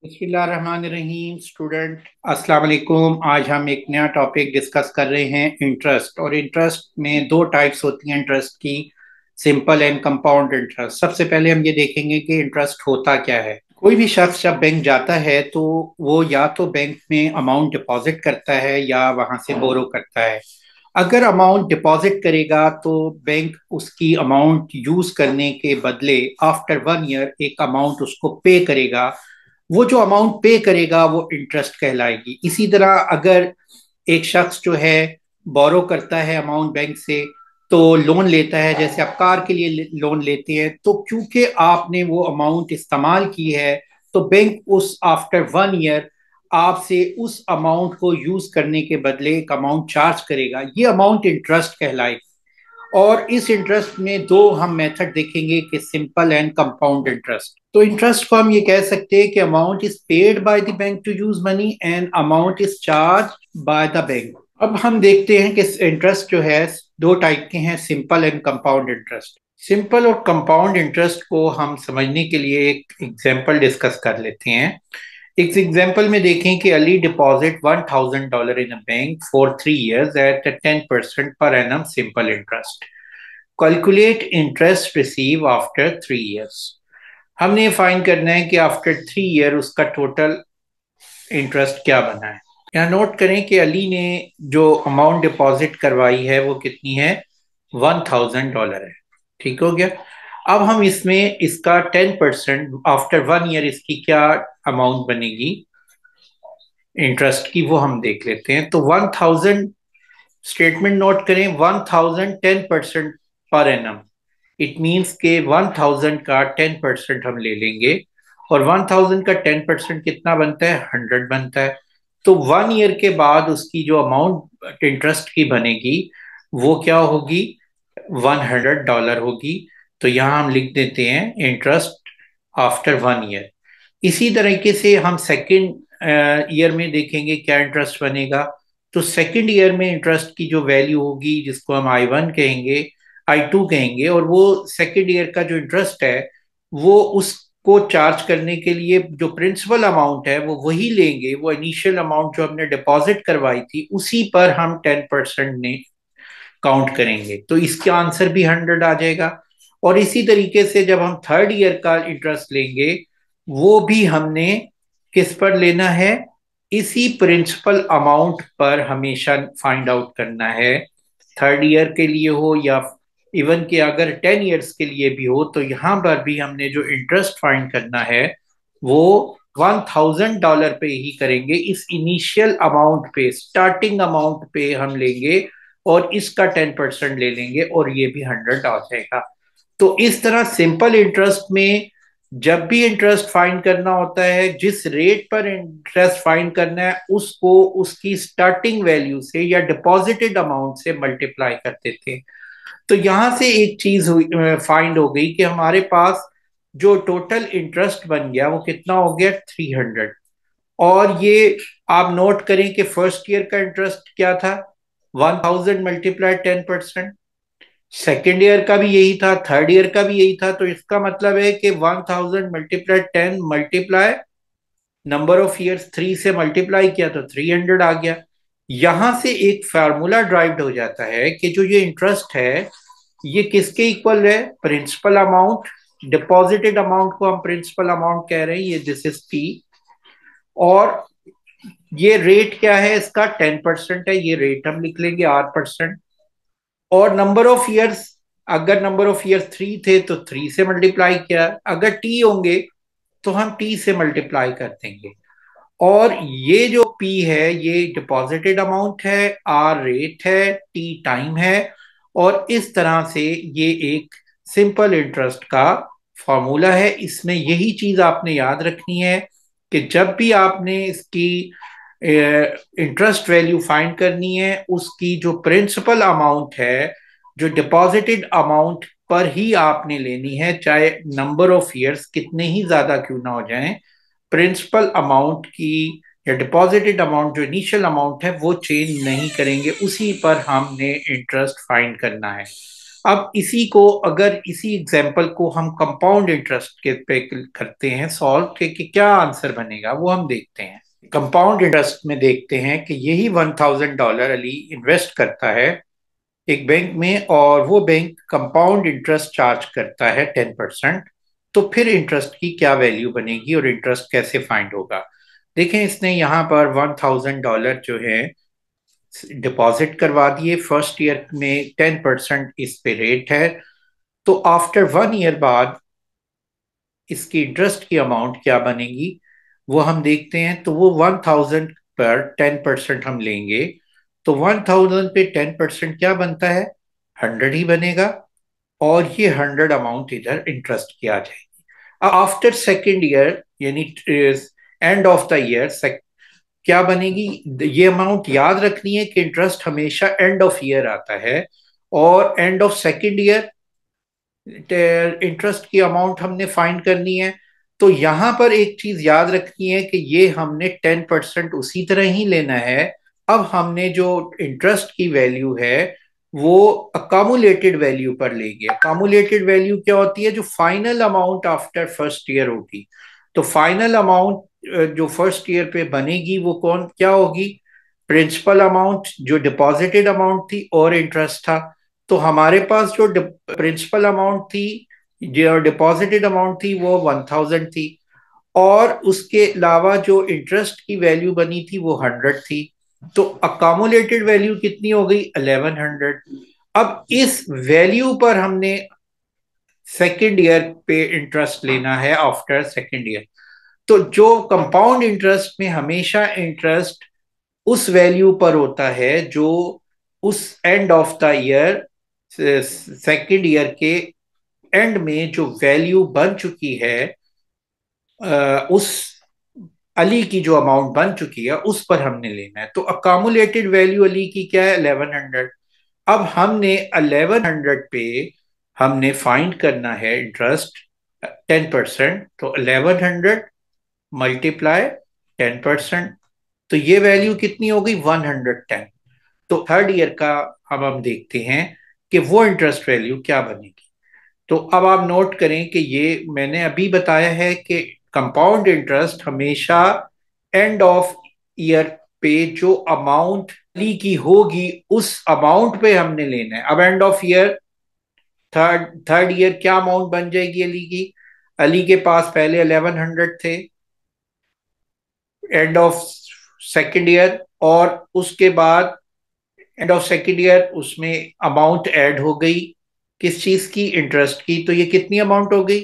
बिस्मिल्लाहिर्रहमानिर्रहीम स्टूडेंट अस्सलाम वालेकुम। आज हम एक नया टॉपिक डिस्कस कर रहे हैं इंटरेस्ट। और इंटरेस्ट में दो टाइप्स होती हैं इंटरेस्ट की, सिंपल एंड कंपाउंड इंटरेस्ट। सबसे पहले हम ये देखेंगे कि इंटरेस्ट होता क्या है। कोई भी शख्स जब बैंक जाता है तो वो या तो बैंक में अमाउंट डिपॉजिट करता है या वहां से बोरो करता है। अगर अमाउंट डिपॉजिट करेगा तो बैंक उसकी अमाउंट यूज करने के बदले आफ्टर 1 ईयर एक अमाउंट उसको पे करेगा। वो जो अमाउंट पे करेगा वो इंटरेस्ट कहलाएगी। इसी तरह अगर एक शख्स जो है बोरो करता है अमाउंट बैंक से, तो लोन लेता है, जैसे आप कार के लिए लोन लेते हैं, तो क्योंकि आपने वो अमाउंट इस्तेमाल की है तो बैंक उस आफ्टर 1 ईयर आपसे उस अमाउंट को यूज करने के बदले एक अमाउंट चार्ज करेगा। ये अमाउंट इंटरेस्ट कहलाएगी। और इस इंटरेस्ट में दो हम मेथड देखेंगे कि सिंपल एंड कंपाउंड इंटरेस्ट। तो इंटरेस्ट को हम ये कह सकते हैं कि amount is paid by the bank to use money and amount is charge by the bank. अब हम देखते हैं कि इंटरेस्ट जो है दो टाइप के हैं, simple and compound interest. Simple और कंपाउंड इंटरेस्ट को हम समझने के लिए एक एग्जांपल डिस्कस कर लेते हैं। इस एग्जांपल में देखें कि Ali deposit $1,000 in a bank for 3 years at 10% per annum simple interest. Calculate interest receive after 3 years। हमने ये फाइंड करना है कि आफ्टर 3 ईयर उसका टोटल इंटरेस्ट क्या बना है। यहाँ नोट करें कि अली ने जो अमाउंट डिपॉजिट करवाई है वो कितनी है, $1,000 है। ठीक हो गया। अब हम इसमें इसका 10% आफ्टर 1 ईयर इसकी क्या अमाउंट बनेगी इंटरेस्ट की, वो हम देख लेते हैं। तो 1,000 स्टेटमेंट नोट करें, 1,000 10% पर एनम। इट मीन्स के 1,000 का 10% हम ले लेंगे, और 1,000 का 10% कितना बनता है, 100 बनता है। तो 1 ईयर के बाद उसकी जो अमाउंट इंटरेस्ट की बनेगी वो क्या होगी, $100 होगी। तो यहां हम लिख देते हैं इंटरेस्ट आफ्टर 1 ईयर। इसी तरीके से हम सेकेंड ईयर में देखेंगे क्या इंटरेस्ट बनेगा। तो सेकेंड ईयर में इंटरेस्ट की जो वैल्यू होगी, जिसको हम I1 कहेंगे, I2 कहेंगे, और वो सेकेंड ईयर का जो इंटरेस्ट है वो उसको चार्ज करने के लिए जो प्रिंसिपल अमाउंट है वो वही लेंगे। वो इनिशियल अमाउंट जो हमने डिपॉजिट करवाई थी उसी पर हम 10% ने काउंट करेंगे, तो इसका आंसर भी 100 आ जाएगा। और इसी तरीके से जब हम थर्ड ईयर का इंटरेस्ट लेंगे वो भी हमने किस पर लेना है, इसी प्रिंसिपल अमाउंट पर हमेशा फाइंड आउट करना है। थर्ड ईयर के लिए हो या इवन के अगर 10 ईयर्स के लिए भी हो, तो यहां पर भी हमने जो इंटरेस्ट फाइंड करना है वो $1,000 पे ही करेंगे। इस इनिशियल अमाउंट पे, स्टार्टिंग अमाउंट पे हम लेंगे और इसका 10% ले लेंगे और ये भी 100 आ जाएगा। तो इस तरह सिंपल इंटरेस्ट में जब भी इंटरेस्ट फाइंड करना होता है, जिस रेट पर इंटरेस्ट फाइंड करना है उसको उसकी स्टार्टिंग वैल्यू से या डिपॉजिटेड अमाउंट से मल्टीप्लाई करते थे। तो यहां से एक चीज फाइंड हो गई कि हमारे पास जो टोटल इंटरेस्ट बन गया वो कितना हो गया, 300। और ये आप नोट करें कि फर्स्ट ईयर का इंटरेस्ट क्या था, 1,000 मल्टीप्लाई 10%। सेकेंड ईयर का भी यही था, थर्ड ईयर का भी यही था। तो इसका मतलब है कि 1,000 multiply 10 multiply number of years, 3 से मल्टीप्लाई किया तो 300 आ गया। यहां से एक फार्मूला ड्राइव्ड हो जाता है कि जो ये इंटरेस्ट है ये किसके इक्वल है, प्रिंसिपल अमाउंट। डिपॉजिटेड अमाउंट को हम प्रिंसिपल अमाउंट कह रहे हैं, ये दिस इज पी। और ये रेट क्या है इसका, 10% है, ये रेट हम लिख लेंगे R%। और नंबर ऑफ ईयर्स, अगर नंबर ऑफ ईयर्स 3 थे तो 3 से मल्टीप्लाई किया, अगर टी होंगे तो हम टी से मल्टीप्लाई कर देंगे। और ये जो पी है ये डिपॉजिटेड अमाउंट है, आर रेट है, टी टाइम है। और इस तरह से ये एक सिंपल इंटरेस्ट का फॉर्मूला है। इसमें यही चीज आपने याद रखनी है कि जब भी आपने इसकी इंटरेस्ट वैल्यू फाइंड करनी है, उसकी जो प्रिंसिपल अमाउंट है, जो डिपॉजिटेड अमाउंट पर ही आपने लेनी है, चाहे नंबर ऑफ ईयर्स कितने ही ज्यादा क्यों ना हो जाएं। प्रिंसिपल अमाउंट की या डिपॉजिटेड अमाउंट जो इनिशियल अमाउंट है वो चेंज नहीं करेंगे, उसी पर हमने इंटरेस्ट फाइंड करना है। अब अगर इसी एग्जाम्पल को हम कंपाउंड इंटरेस्ट के पे करते हैं सॉल्व कि क्या आंसर बनेगा, वो हम देखते हैं। कंपाउंड इंटरेस्ट में देखते हैं कि यही $1000 अली इन्वेस्ट करता है एक बैंक में, और वो बैंक कंपाउंड इंटरेस्ट चार्ज करता है 10%। तो फिर इंटरेस्ट की क्या वैल्यू बनेगी और इंटरेस्ट कैसे फाइंड होगा? देखें, इसने यहाँ पर $1000 जो है डिपॉजिट करवा दिए। फर्स्ट ईयर में 10% इस पे रेट है। तो आफ्टर 1 ईयर बाद इसकी इंटरेस्ट की अमाउंट क्या बनेगी वो हम देखते हैं। तो वो 1000 पर 10% हम लेंगे, तो 1000 पे 10% क्या बनता है? 100 ही बनेगा, और ये 100 अमाउंट इधर इंटरेस्ट की आ जाएगी। आफ्टर सेकेंड ईयर यानी एंड ऑफ द ईयर क्या बनेगी? ये अमाउंट याद रखनी है कि इंटरेस्ट हमेशा एंड ऑफ ईयर आता है, और end of second year interest की अमाउंट हमने फाइंड करनी है। तो यहां पर एक चीज याद रखनी है कि ये हमने 10% उसी तरह ही लेना है। अब हमने जो इंटरेस्ट की वैल्यू है वो अकामुलेटेड वैल्यू पर लेंगे। अकामुलेटेड वैल्यू क्या होती है? जो final amount after first year होगी। तो फाइनल अमाउंट जो फर्स्ट ईयर पे बनेगी वो क्या होगी? प्रिंसिपल अमाउंट जो डिपॉजिटेड अमाउंट थी और इंटरेस्ट था। तो हमारे पास जो प्रिंसिपल अमाउंट थी, जो डिपॉजिटेड अमाउंट थी, वो 1000 थी, और उसके अलावा जो इंटरेस्ट की वैल्यू बनी थी वो 100 थी। तो अकामुलेटेड वैल्यू कितनी हो गई? 1100। अब इस वैल्यू पर हमने सेकेंड ईयर पे इंटरेस्ट लेना है आफ्टर सेकेंड ईयर। तो जो कंपाउंड इंटरेस्ट में हमेशा इंटरेस्ट उस वैल्यू पर होता है जो उस end of the year, second year के एंड में जो वैल्यू बन चुकी है, उस अली की जो अमाउंट बन चुकी है उस पर हमने लेना है। तो अकामुलेटेड वैल्यू अली की क्या है? 1100। अब हमने 1100 पे हमने फाइंड करना है इंटरेस्ट 10%। तो 1100 मल्टीप्लाई 10%, तो ये वैल्यू कितनी हो गई? 110। तो थर्ड ईयर का अब हम देखते हैं कि वो इंटरेस्ट वैल्यू क्या बनेगी। तो अब आप नोट करें कि ये मैंने अभी बताया है कि कंपाउंड इंटरेस्ट हमेशा एंड ऑफ ईयर पे जो अमाउंट अली की होगी उस अमाउंट पे हमने लेना है। अब end of year third year क्या अमाउंट बन जाएगी अली की? अली के पास पहले 1100 थे एंड ऑफ सेकेंड ईयर, और उसके बाद एंड ऑफ सेकेंड ईयर उसमें अमाउंट ऐड हो गई किस चीज की? इंटरेस्ट की। तो ये कितनी अमाउंट हो गई?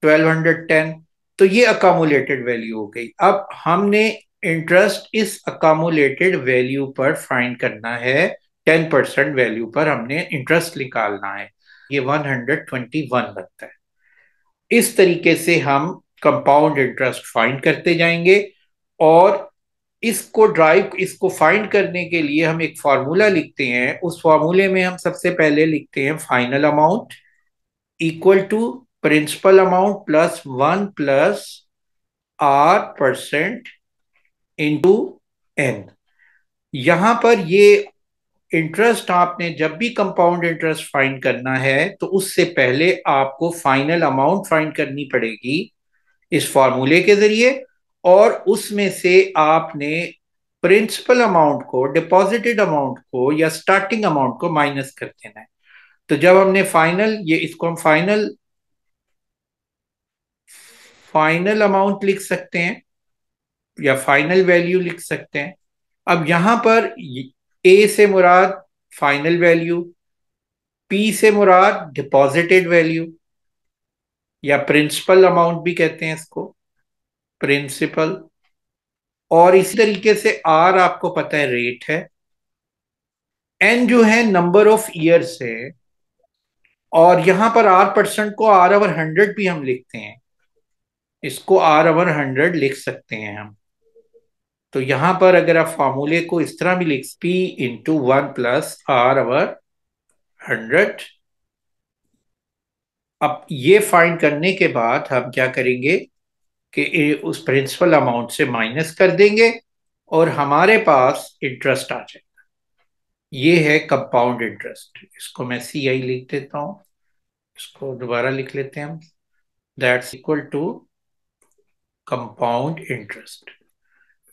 1210। तो ये अकामुलेटेड वैल्यू हो गई। अब हमने इंटरेस्ट इस अकामुलेटेड वैल्यू पर फाइंड करना है। 10% वैल्यू पर हमने इंटरेस्ट निकालना है। ये 121 बनता है। इस तरीके से हम कंपाउंड इंटरेस्ट फाइंड करते जाएंगे, और इसको फाइंड करने के लिए हम एक फार्मूला लिखते हैं। उस फार्मूले में हम सबसे पहले लिखते हैं final amount equal to principal amount plus 1 plus R% into n. यहां पर ये इंटरेस्ट आपने जब भी कंपाउंड इंटरेस्ट फाइंड करना है तो उससे पहले आपको फाइनल अमाउंट फाइंड करनी पड़ेगी इस फॉर्मूले के जरिए, और उसमें से आपने प्रिंसिपल अमाउंट को, डिपॉजिटेड अमाउंट को या स्टार्टिंग अमाउंट को माइनस कर देना है। तो जब हमने फाइनल, ये इसको हम फाइनल अमाउंट लिख सकते हैं या फाइनल वैल्यू लिख सकते हैं। अब यहां पर ए से मुराद फाइनल वैल्यू, पी से मुराद डिपॉजिटेड वैल्यू या प्रिंसिपल अमाउंट भी कहते हैं इसको, प्रिंसिपल। और इसी तरीके से आर आपको पता है रेट है, एन जो है नंबर ऑफ ईयर्स है, और यहां पर R% को R/100 भी हम लिखते हैं, इसको R/100 लिख सकते हैं हम। तो यहां पर अगर आप फॉर्मूले को इस तरह भी लिख P/1 प्लस R/100। अब ये फाइंड करने के बाद हम क्या करेंगे कि उस प्रिंसिपल अमाउंट से माइनस कर देंगे और हमारे पास इंटरेस्ट आ जाएगा। ये है कंपाउंड इंटरेस्ट। इसको मैं CI लिख देता हूँ, इसको दोबारा लिख लेते हैं हम। That's equal to compound interest.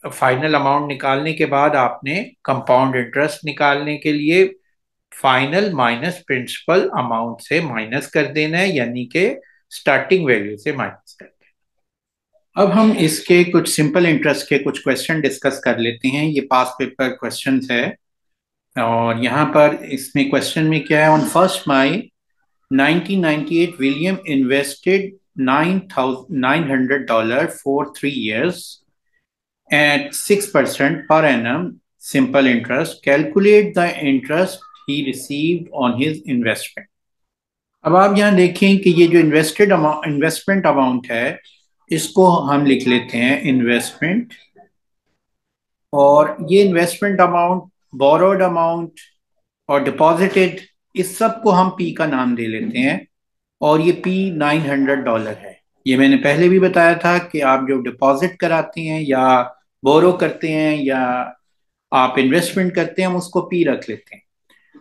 Final amount निकालने के बाद आपने कंपाउंड इंटरेस्ट निकालने के लिए फाइनल माइनस प्रिंसिपल अमाउंट से माइनस कर देना है, यानी कि स्टार्टिंग वैल्यू से माइनस कर देना है। अब हम इसके कुछ सिंपल इंटरेस्ट के कुछ क्वेश्चन डिस्कस कर लेते हैं। ये पास पेपर क्वेश्चंस है, और यहाँ पर इसमें क्वेश्चन में क्या है, on 1 May 1998 William invested $900 for 3 years at 6% per annum simple interest. Calculate the interest he received on his investment. अब आप यहाँ देखें कि ये जो इन्वेस्टमेंट अमाउंट है, इसको हम लिख लेते हैं इन्वेस्टमेंट, और ये इन्वेस्टमेंट अमाउंट, बोरोड अमाउंट और डिपॉजिटेड, इस सब को हम पी का नाम दे लेते हैं, और ये पी $900 है। ये मैंने पहले भी बताया था कि आप जो डिपॉजिट कराते हैं या बोरो करते हैं या आप इन्वेस्टमेंट करते हैं, हम उसको पी रख लेते हैं।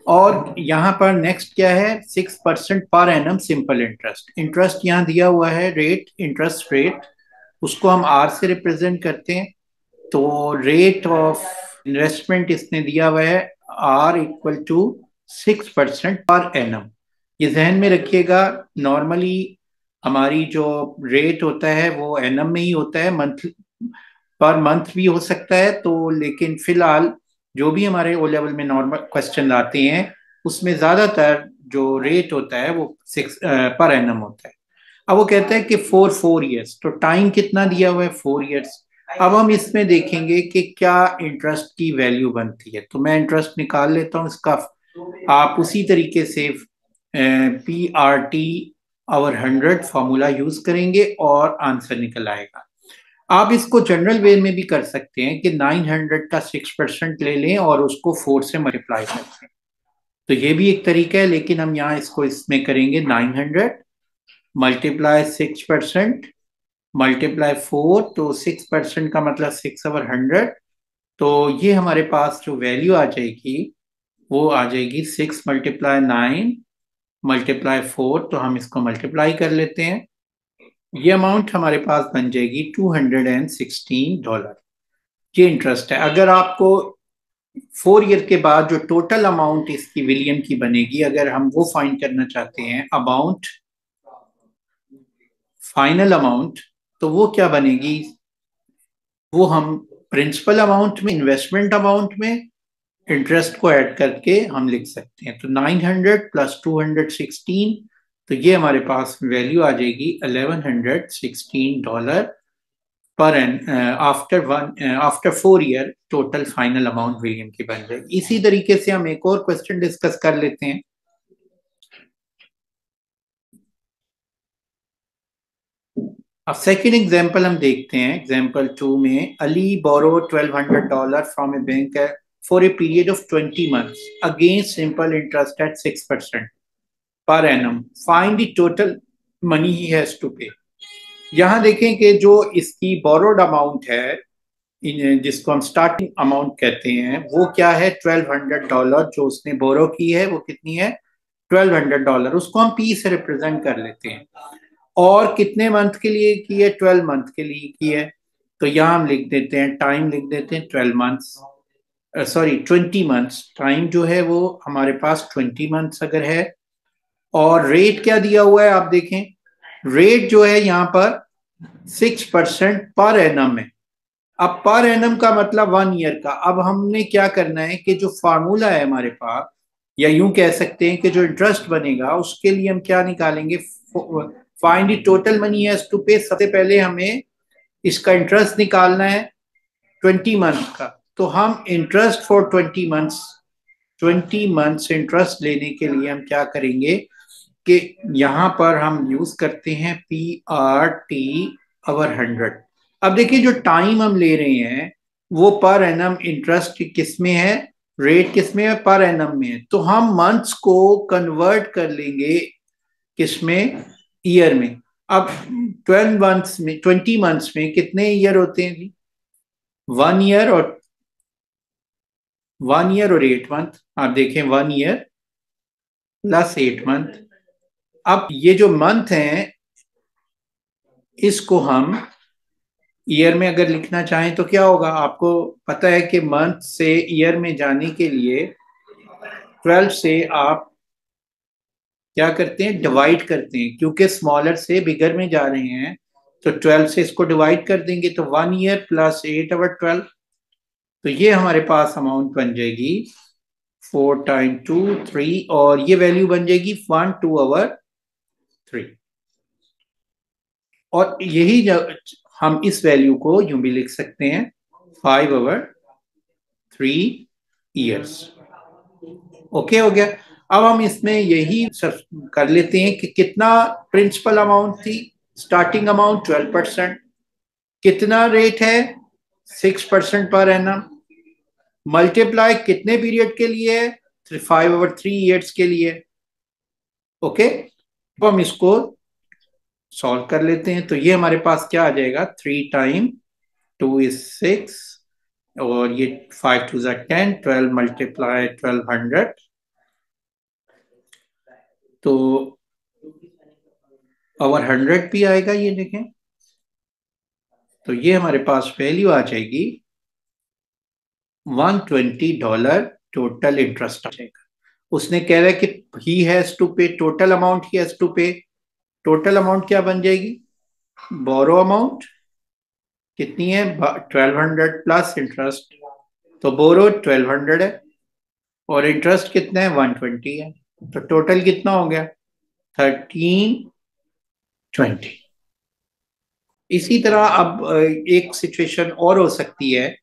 और यहाँ पर नेक्स्ट क्या है, 6% per annum simple interest. Interest यहाँ दिया हुआ है रेट, इंटरेस्ट रेट, उसको हम आर से रिप्रेजेंट करते हैं। तो रेट ऑफ इन्वेस्टमेंट इसने दिया हुआ है are equal to 6% per annum. ये जहन में रखिएगा, नॉर्मली हमारी जो रेट होता है वो एनम में ही होता है, मंथ पर मंथ भी हो सकता है। तो लेकिन फिलहाल जो भी हमारे ओ लेवल में नॉर्मल क्वेश्चन आते हैं, उसमें ज्यादातर जो रेट होता है वो 6 पर एनम होता है। अब वो कहता है कि 4 ईयर्स, तो टाइम कितना दिया हुआ है, 4 ईयर्स। अब हम इसमें देखेंगे कि क्या इंटरेस्ट की वैल्यू बनती है। तो मैं इंटरेस्ट निकाल लेता हूँ इसका। आप उसी तरीके से PRT और 100 फॉर्मूला यूज करेंगे और आंसर निकल आएगा। आप इसको जनरल वे में भी कर सकते हैं कि 900 का 6% ले लें और उसको 4 से मल्टीप्लाई कर दें। तो ये भी एक तरीका है, लेकिन हम यहाँ इसको इसमें करेंगे 900 मल्टीप्लाई 6% मल्टीप्लाई 4, तो 6% का मतलब 6/100। तो ये हमारे पास जो वैल्यू आ जाएगी वो आ जाएगी 6 मल्टीप्लाई 9 मल्टीप्लाई 4। तो हम इसको मल्टीप्लाई कर लेते हैं, ये अमाउंट हमारे पास बन जाएगी $216। ये इंटरेस्ट है। अगर आपको 4 ईयर के बाद जो टोटल अमाउंट इसकी विलियम की बनेगी, अगर हम वो फाइंड करना चाहते हैं, अमाउंट, फाइनल अमाउंट, तो वो क्या बनेगी, वो हम प्रिंसिपल अमाउंट में, इन्वेस्टमेंट अमाउंट में इंटरेस्ट को ऐड करके हम लिख सकते हैं। तो 900 प्लस 216, तो ये हमारे पास वैल्यू आ जाएगी $1116 पर एन after 4 year total final amount William की बन जाएगी। इसी तरीके से हम एक और क्वेश्चन डिस्कस कर लेते हैं। अब सेकेंड एग्जाम्पल हम देखते हैं। एग्जाम्पल 2 में Ali borrow $1200 from a bank for a period of 20 months against simple interest at 6% per annum. Find the total money he has to pay. यहाँ देखें कि जो इसकी बोरोड अमाउंट है, जिसको हम स्टार्टिंग अमाउंट कहते हैं, वो क्या है, $1200। जो उसने बोरो की है वो कितनी है, $1200। उसको हम पी से रिप्रेजेंट कर लेते हैं। और कितने मंथ के लिए की है, 12 मंथ के लिए की है। तो यहाँ हम लिख देते हैं, टाइम लिख देते हैं 12 मंथ्स, सॉरी 20 मंथ्स। टाइम जो है वो हमारे पास 20 मंथ्स अगर है। और रेट क्या दिया हुआ है, आप देखें, रेट जो है यहाँ पर 6% पर एनम है। अब पर एनम का मतलब 1 ईयर का। अब हमने क्या करना है कि जो फार्मूला है हमारे पास, या यूं कह सकते हैं कि जो इंटरेस्ट बनेगा, उसके लिए हम क्या निकालेंगे, find the total money has to pay. सबसे पहले हमें इसका इंटरेस्ट निकालना है 20 मंथ का। तो हम इंटरेस्ट फॉर 20 मंथ्स इंटरेस्ट लेने के लिए हम क्या करेंगे कि यहां पर हम यूज करते हैं PRT और 100। अब देखिए जो टाइम हम ले रहे हैं वो पर एनम इंटरेस्ट किस में है, रेट किस में है, पर एनम में है। तो हम मंथ्स को कन्वर्ट कर लेंगे किस में, ईयर में। अब 12 मंथ्स में, 20 मंथ्स में कितने ईयर होते हैं जी, 1 ईयर। और 1 ईयर और 8 मंथ। आप देखें 1 ईयर प्लस 8 मंथ। अब ये जो मंथ हैं इसको हम ईयर में अगर लिखना चाहें तो क्या होगा? आपको पता है कि मंथ से ईयर में जाने के लिए 12 से आप क्या करते हैं? डिवाइड करते हैं, क्योंकि स्मॉलर से बिगर में जा रहे हैं तो 12 से इसको डिवाइड कर देंगे तो 1 ईयर प्लस 8/12। तो ये हमारे पास अमाउंट बन जाएगी 4 × 2 3, और ये वैल्यू बन जाएगी 1/2/3। और यही हम इस वैल्यू को यूं भी लिख सकते हैं 5/3 ईयर्स। ओके हो गया। अब हम इसमें यही कर लेते हैं कि कितना प्रिंसिपल अमाउंट थी। Starting amount 12%। कितना रेट है? 6% पर एनम। मल्टीप्लाई कितने पीरियड के लिए है? 5/3 ईयर्स के लिए। ओके, तो हम इसको सॉल्व कर लेते हैं। तो ये हमारे पास क्या आ जाएगा? 3 × 2 = 6, और ये 5 × 2 = 10, 12 × 1200। तो ओवर 100 भी आएगा, ये देखें। तो ये हमारे पास वैल्यू आ जाएगी $120 टोटल इंटरेस्ट आ जाएगा। उसने कह रहा है कि he has to pay total amount, he has to pay. Total amount क्या बन जाएगी? बोरो अमाउंट कितनी है? 1200 प्लस इंटरेस्ट। तो बोरो 1200 है और इंटरेस्ट कितना है? 120 है। तो टोटल कितना हो गया? 1320। इसी तरह अब एक सिचुएशन और हो सकती है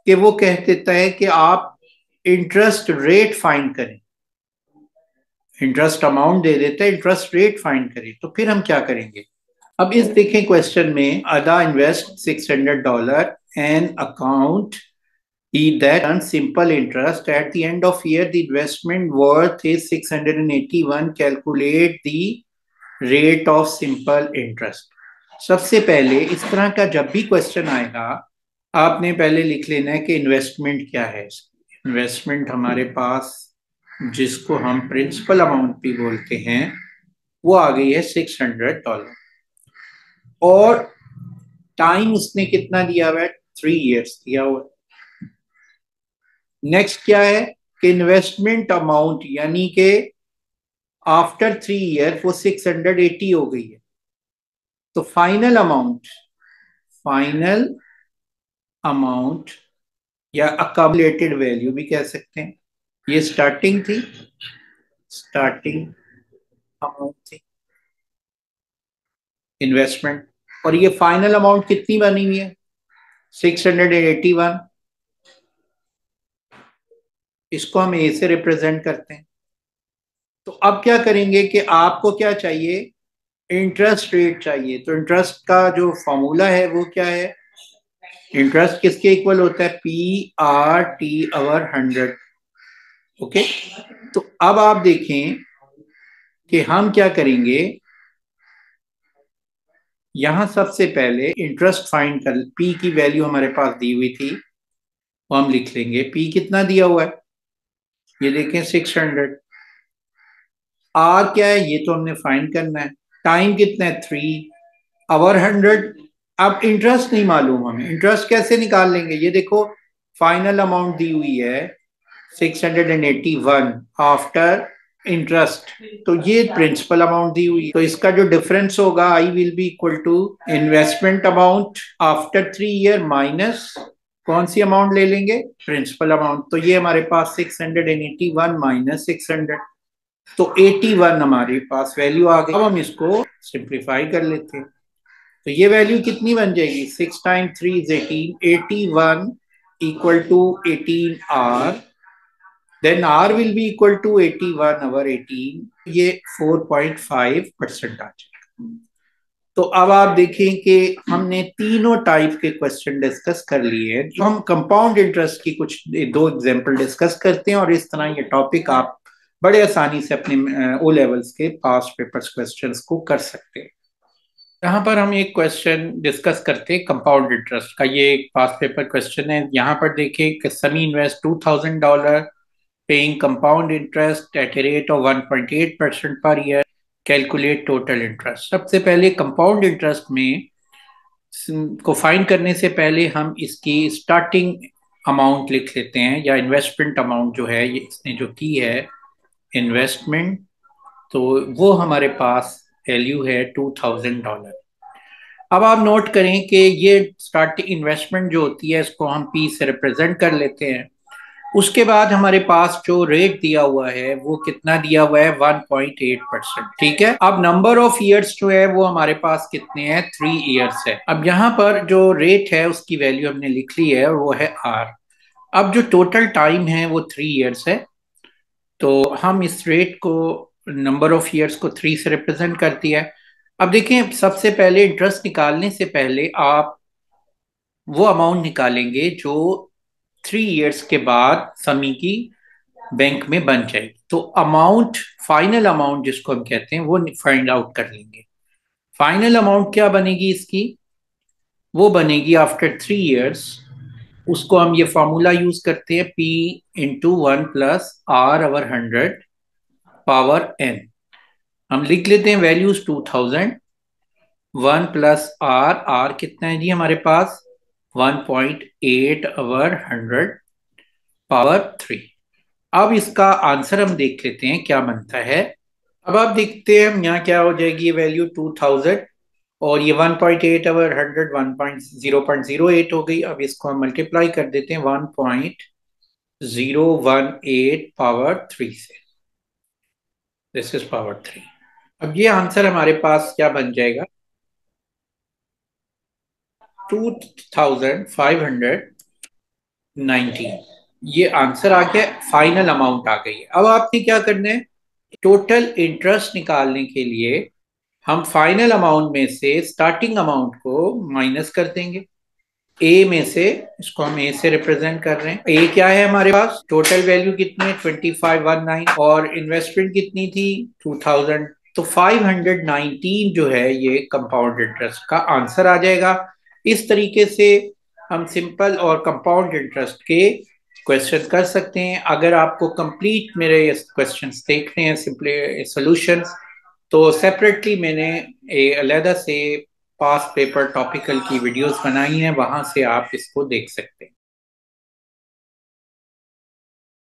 कि वो कह देता है कि आप इंटरेस्ट रेट फाइंड करें। इंटरेस्ट अमाउंट दे देता है, इंटरेस्ट रेट फाइंड करें। तो फिर हम क्या करेंगे? अब इस देखें क्वेश्चन में, अदा invest $600 an account he that earns simple interest at the end of year the investment worth is 681, calculate the rate of simple interest। सबसे पहले इस तरह का जब भी क्वेश्चन आएगा आपने पहले लिख लेना है कि इन्वेस्टमेंट क्या है। इन्वेस्टमेंट हमारे पास, जिसको हम प्रिंसिपल अमाउंट भी बोलते हैं, वो आ गई है $600। और टाइम इसने कितना दिया हुआ है? 3 ईयर्स दिया हुआ है। नेक्स्ट क्या है कि इन्वेस्टमेंट अमाउंट यानी कि आफ्टर 3 ईयर वो 680 हो गई है। तो फाइनल अमाउंट या अकामुलेटेड वैल्यू भी कह सकते हैं। ये स्टार्टिंग थी, स्टार्टिंग अमाउंट थी इन्वेस्टमेंट, और ये फाइनल अमाउंट कितनी बनी हुई है? 681। इसको हम ए से रिप्रेजेंट करते हैं। तो अब क्या करेंगे कि आपको क्या चाहिए? इंटरेस्ट रेट चाहिए। तो इंटरेस्ट का जो फॉर्मूला है वो क्या है? इंटरेस्ट किसके इक्वल होता है? PRT/100। ओके, तो अब आप देखें कि हम क्या करेंगे। यहां सबसे पहले इंटरेस्ट फाइंड कर, पी की वैल्यू हमारे पास दी हुई थी, वो हम लिख लेंगे। पी कितना दिया हुआ है? ये देखें 600। आर क्या है? ये तो हमने फाइंड करना है। टाइम कितना है? 3/100। अब इंटरेस्ट नहीं मालूम हमें, इंटरेस्ट कैसे निकाल लेंगे? ये देखो फाइनल अमाउंट दी हुई है 681 आफ्टर इंटरेस्ट, तो ये प्रिंसिपल अमाउंट दी हुई है। तो इसका जो डिफरेंस होगा I will be equal to investment amount after 3 year minus कौन सी अमाउंट ले लेंगे? Principal amount. तो ये हमारे पास 681 माइनस 600, तो 81 हमारे पास वैल्यू आ गई। अब हम इसको सिंप्लीफाई कर लेते हैं। तो ये वैल्यू कितनी बन जाएगी? 6 × 3 = 18, 81 equal to 18R। Then R will be equal to 81/18। ये 4.5% आ जाएगा। तो अब आप देखें कि हमने तीनों टाइप के क्वेश्चन डिस्कस कर लिए हैं। जो हम कंपाउंड इंटरेस्ट की कुछ दो एग्जांपल डिस्कस करते हैं, और इस तरह ये टॉपिक आप बड़े आसानी से अपने ओ लेवल्स के पास्ट पेपर्स क्वेश्चंस को कर सकते हैं। यहाँ पर हम एक क्वेश्चन डिस्कस करते हैं कंपाउंड इंटरेस्ट का। ये एक पास पेपर क्वेश्चन है। यहाँ पर देखें कि Sunny invest $2,000 paying compound interest eight a rate of 1.8% per year. Calculate total interest. सबसे पहले कंपाउंड इंटरेस्ट में को फाइंड करने से पहले हम इसकी स्टार्टिंग अमाउंट लिख लेते हैं, या इन्वेस्टमेंट अमाउंट जो है ये इसने जो की है इन्वेस्टमेंट, तो वो हमारे पास वैल्यू है $2,000। अब आप नोट करें कि ये स्टार्टिंग इन्वेस्टमेंट जो होती है इसको हम पी से रिप्रेजेंट कर लेते हैं। उसके बाद हमारे पास जो रेट दिया हुआ है वो कितना दिया हुआ है, 1.8%। ठीक है, अब नंबर ऑफ ईयर्स जो है वो हमारे पास कितने हैं, 3 ईयर्स है। अब यहाँ पर जो रेट है उसकी वैल्यू हमने लिख ली है और वो है आर। अब जो टोटल टाइम है वो 3 ईयर्स है, तो हम इस रेट को, नंबर ऑफ ईयर्स को 3 से रिप्रेजेंट करती है। अब देखें, सबसे पहले इंटरेस्ट निकालने से पहले आप वो अमाउंट निकालेंगे जो 3 ईयर्स के बाद समी की बैंक में बन जाएगी। तो अमाउंट, फाइनल अमाउंट जिसको हम कहते हैं, वो फाइंड आउट कर लेंगे। फाइनल अमाउंट क्या बनेगी इसकी, वो बनेगी आफ्टर 3 ईयर्स। उसको हम ये फॉर्मूला यूज करते हैं, P into 1 + R/100 power n। हम लिख लेते हैं वैल्यूज 2000, 1 + R कितना है जी हमारे पास, 1.8/100 पावर 3। अब इसका आंसर हम देख लेते हैं क्या बनता है। अब आप देखते हैं यहाँ क्या हो जाएगी, ये वैल्यू 2000 और ये 1.8/100 1.008 हो गई। अब इसको हम मल्टीप्लाई कर देते हैं 1.018 पावर 3 से। This is power 3। अब ये आंसर हमारे पास क्या बन जाएगा, 2519। ये आंसर आ गया, फाइनल अमाउंट आ गई है। अब आपने क्या करना है, टोटल इंटरेस्ट निकालने के लिए हम फाइनल अमाउंट में से स्टार्टिंग अमाउंट को माइनस कर देंगे। ए में से, इसको हम ए से रिप्रेजेंट कर रहे हैं। ए क्या है हमारे पास, टोटल वैल्यू कितनी है 2519, और इन्वेस्टमेंट कितनी थी 2000। तो 519 जो है ये कंपाउंड इंटरेस्ट का आंसर आ जाएगा। इस तरीके से हम सिंपल और कंपाउंड इंटरेस्ट के क्वेश्चन कर सकते हैं। अगर आपको कंप्लीट मेरे क्वेश्चंस देखने हैं, सिंपली सॉल्यूशंस, तो सेपरेटली मैंने अलहदा से पास पेपर टॉपिकल की वीडियोस बनाई हैं, वहां से आप इसको देख सकते हैं।